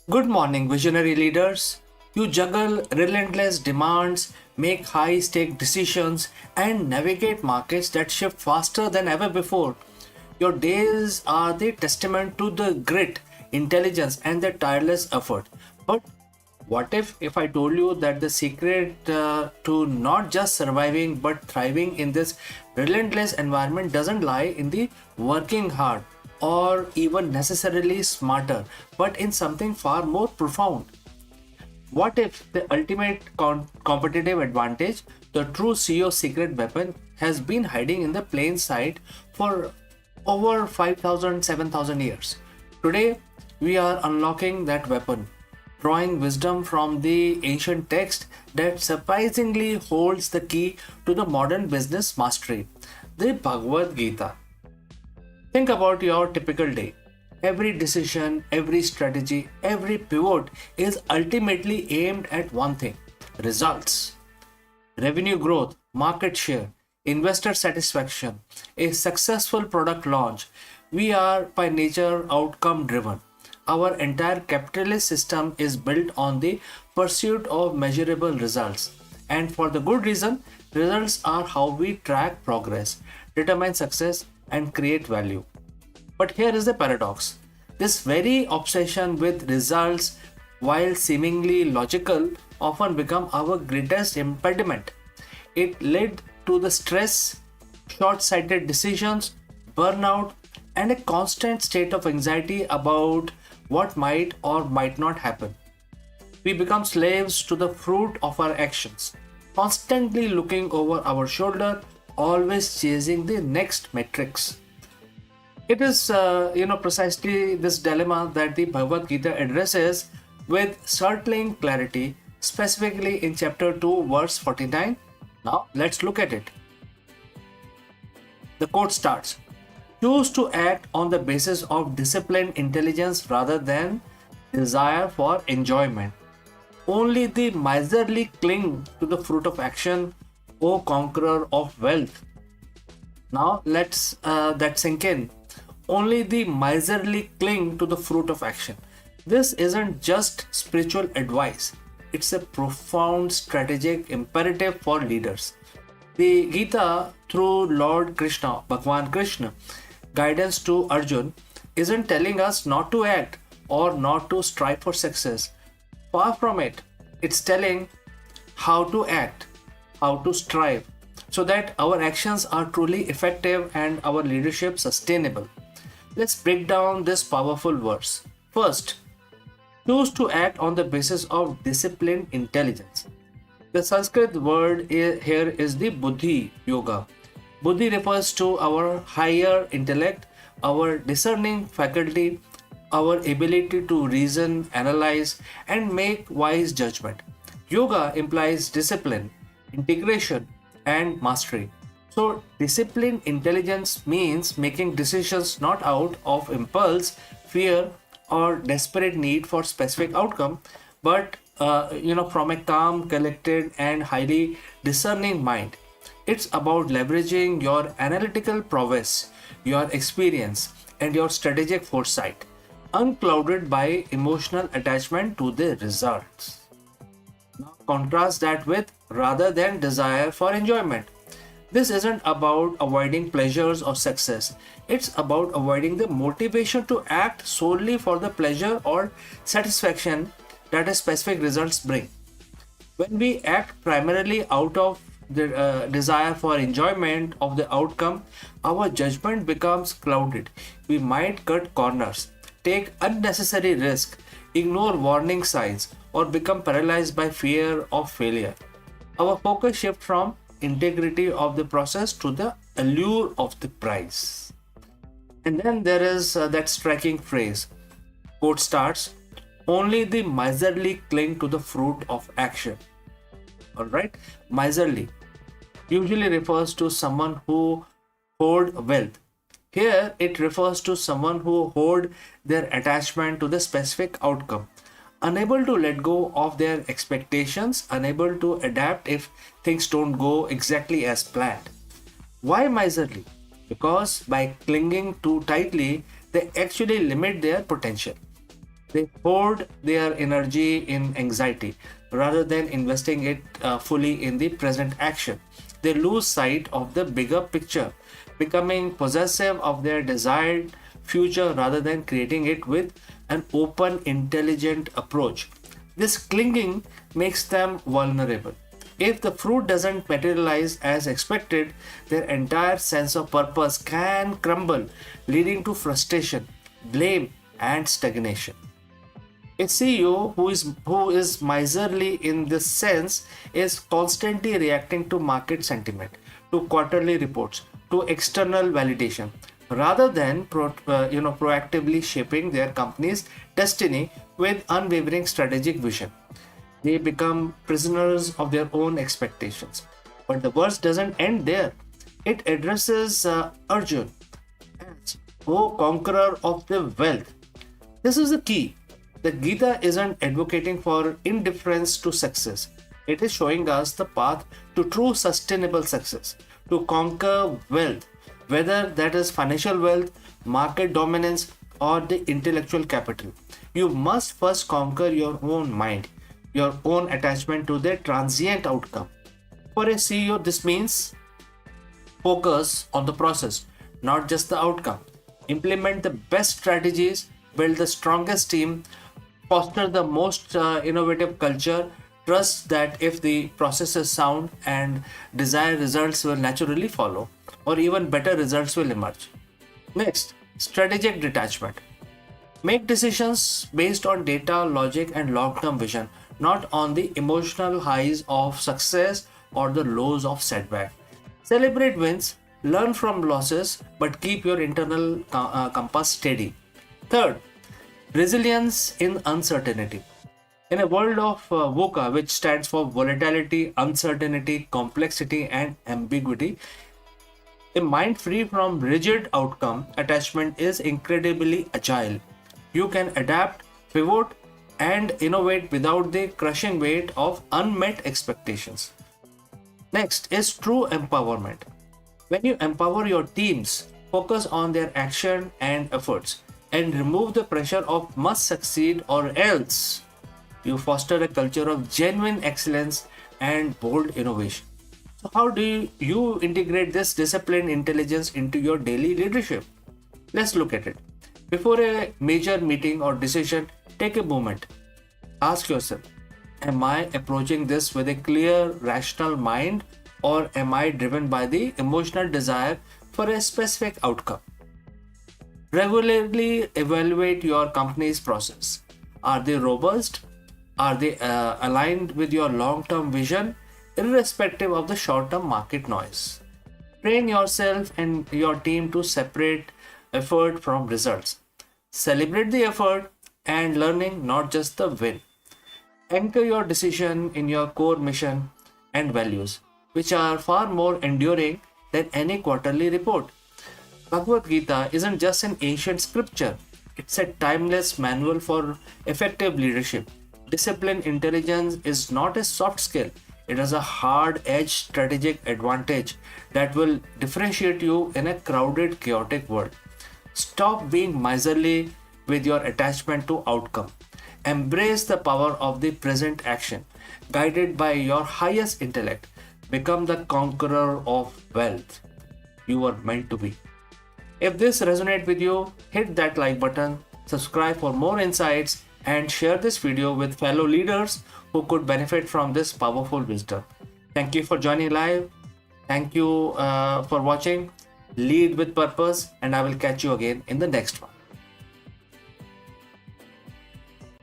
Good morning, visionary leaders. You juggle relentless demands, make high stake decisions, and navigate markets that shift faster than ever before. Your days are the testament to the grit, intelligence, and the tireless effort. But what if I told you that the secret to not just surviving but thriving in this relentless environment doesn't lie in the working hard or even necessarily smarter, but in something far more profound? What if the ultimate competitive advantage, the true CEO secret weapon, has been hiding in the plain sight for over 5,000, 7,000 years? Today, we are unlocking that weapon, drawing wisdom from the ancient text that surprisingly holds the key to the modern business mastery, the Bhagavad Gita. Think about your typical day. Every decision, every strategy, every pivot is ultimately aimed at one thing: results. Revenue growth, market share, investor satisfaction, a successful product launch. We are by nature outcome driven. Our entire capitalist system is built on the pursuit of measurable results. And for the good reason, results are how we track progress, determine success, and create value. But here is the paradox. This very obsession with results, while seemingly logical, often become our greatest impediment. It led to the stress, short-sighted decisions, burnout, and a constant state of anxiety about what might or might not happen. We become slaves to the fruit of our actions, constantly looking over our shoulder, always chasing the next metrics. It is, precisely this dilemma that the Bhagavad Gita addresses with startling clarity, specifically in chapter 2, verse 49. Now, let's look at it. The quote starts: choose to act on the basis of disciplined intelligence rather than desire for enjoyment. Only the miserly cling to the fruit of action, O conqueror of wealth. Now let's that sink in. Only the miserly cling to the fruit of action. This isn't just spiritual advice, it's a profound strategic imperative for leaders. The Gita, through Lord Krishna, Bhagwan Krishna, guidance to Arjun, isn't telling us not to act or not to strive for success. Far from it, it's telling how to act, how to strive, so that our actions are truly effective and our leadership sustainable. Let's break down this powerful verse. First, choose to act on the basis of disciplined intelligence. The Sanskrit word here is the buddhi yoga. Buddhi refers to our higher intellect, our discerning faculty, our ability to reason, analyze, and make wise judgment. Yoga implies discipline, integration, and mastery. So, disciplined intelligence means making decisions not out of impulse, fear, or desperate need for specific outcome, but from a calm, collected, and highly discerning mind. It's about leveraging your analytical prowess, your experience, and your strategic foresight, unclouded by emotional attachment to the results. Now, contrast that with rather than desire for enjoyment. This isn't about avoiding pleasures or success. It's about avoiding the motivation to act solely for the pleasure or satisfaction that a specific results bring. When we act primarily out of the desire for enjoyment of the outcome, our judgment becomes clouded. We might cut corners, take unnecessary risk, ignore warning signs, or become paralyzed by fear of failure. Our focus shifts from integrity of the process to the allure of the prize. And then there is that striking phrase. Quote starts, only the miserly cling to the fruit of action. Alright, miserly usually refers to someone who hoard wealth. Here it refers to someone who hoard their attachment to the specific outcome, unable to let go of their expectations, unable to adapt if things don't go exactly as planned. Why miserly? Because by clinging too tightly, they actually limit their potential. They hoard their energy in anxiety rather than investing it fully in the present action. They lose sight of the bigger picture, becoming possessive of their desired future rather than creating it with an open, intelligent approach. This clinging makes them vulnerable. If the fruit doesn't materialize as expected, their entire sense of purpose can crumble, leading to frustration, blame, and stagnation. A CEO who is miserly in this sense is constantly reacting to market sentiment, to quarterly reports, to external validation, rather than proactively shaping their company's destiny with unwavering strategic vision. They become prisoners of their own expectations. But the verse doesn't end there. It addresses Arjun as O conqueror of the wealth. This is the key. The Gita isn't advocating for indifference to success. It is showing us the path to true sustainable success, to conquer wealth, whether that is financial wealth, market dominance, or the intellectual capital. You must first conquer your own mind, your own attachment to the transient outcome. For a CEO, this means focus on the process, not just the outcome. Implement the best strategies, build the strongest team, foster the most innovative culture, trust that if the process is sound and desired results will naturally follow, or even better results will emerge. Next, strategic detachment. Make decisions based on data, logic, and long term vision, not on the emotional highs of success or the lows of setback. Celebrate wins, learn from losses, but keep your internal compass steady. Third, resilience in uncertainty. In a world of VUCA, which stands for volatility, uncertainty, complexity, and ambiguity, a mind free from rigid outcome attachment is incredibly agile. You can adapt, pivot, and innovate without the crushing weight of unmet expectations. Next is true empowerment. When you empower your teams, focus on their action and efforts, and remove the pressure of must succeed or else, you foster a culture of genuine excellence and bold innovation. So, how do you integrate this disciplined intelligence into your daily leadership? Let's look at it. Before a major meeting or decision, take a moment. Ask yourself, am I approaching this with a clear, rational mind, or am I driven by the emotional desire for a specific outcome? Regularly evaluate your company's process. Are they robust? Are they aligned with your long term vision, irrespective of the short term market noise? Train yourself and your team to separate effort from results. Celebrate the effort and learning, not just the win. Anchor your decision in your core mission and values, which are far more enduring than any quarterly report. Bhagavad Gita isn't just an ancient scripture, it's a timeless manual for effective leadership. Disciplined intelligence is not a soft skill, it is a hard edged strategic advantage that will differentiate you in a crowded, chaotic world. Stop being miserly with your attachment to outcome. Embrace the power of the present action, guided by your highest intellect. Become the conqueror of wealth you were meant to be. If this resonates with you, hit that like button, subscribe for more insights, and share this video with fellow leaders who could benefit from this powerful wisdom. Thank you for joining live. Thank you for watching. Lead with purpose, and I will catch you again in the next one.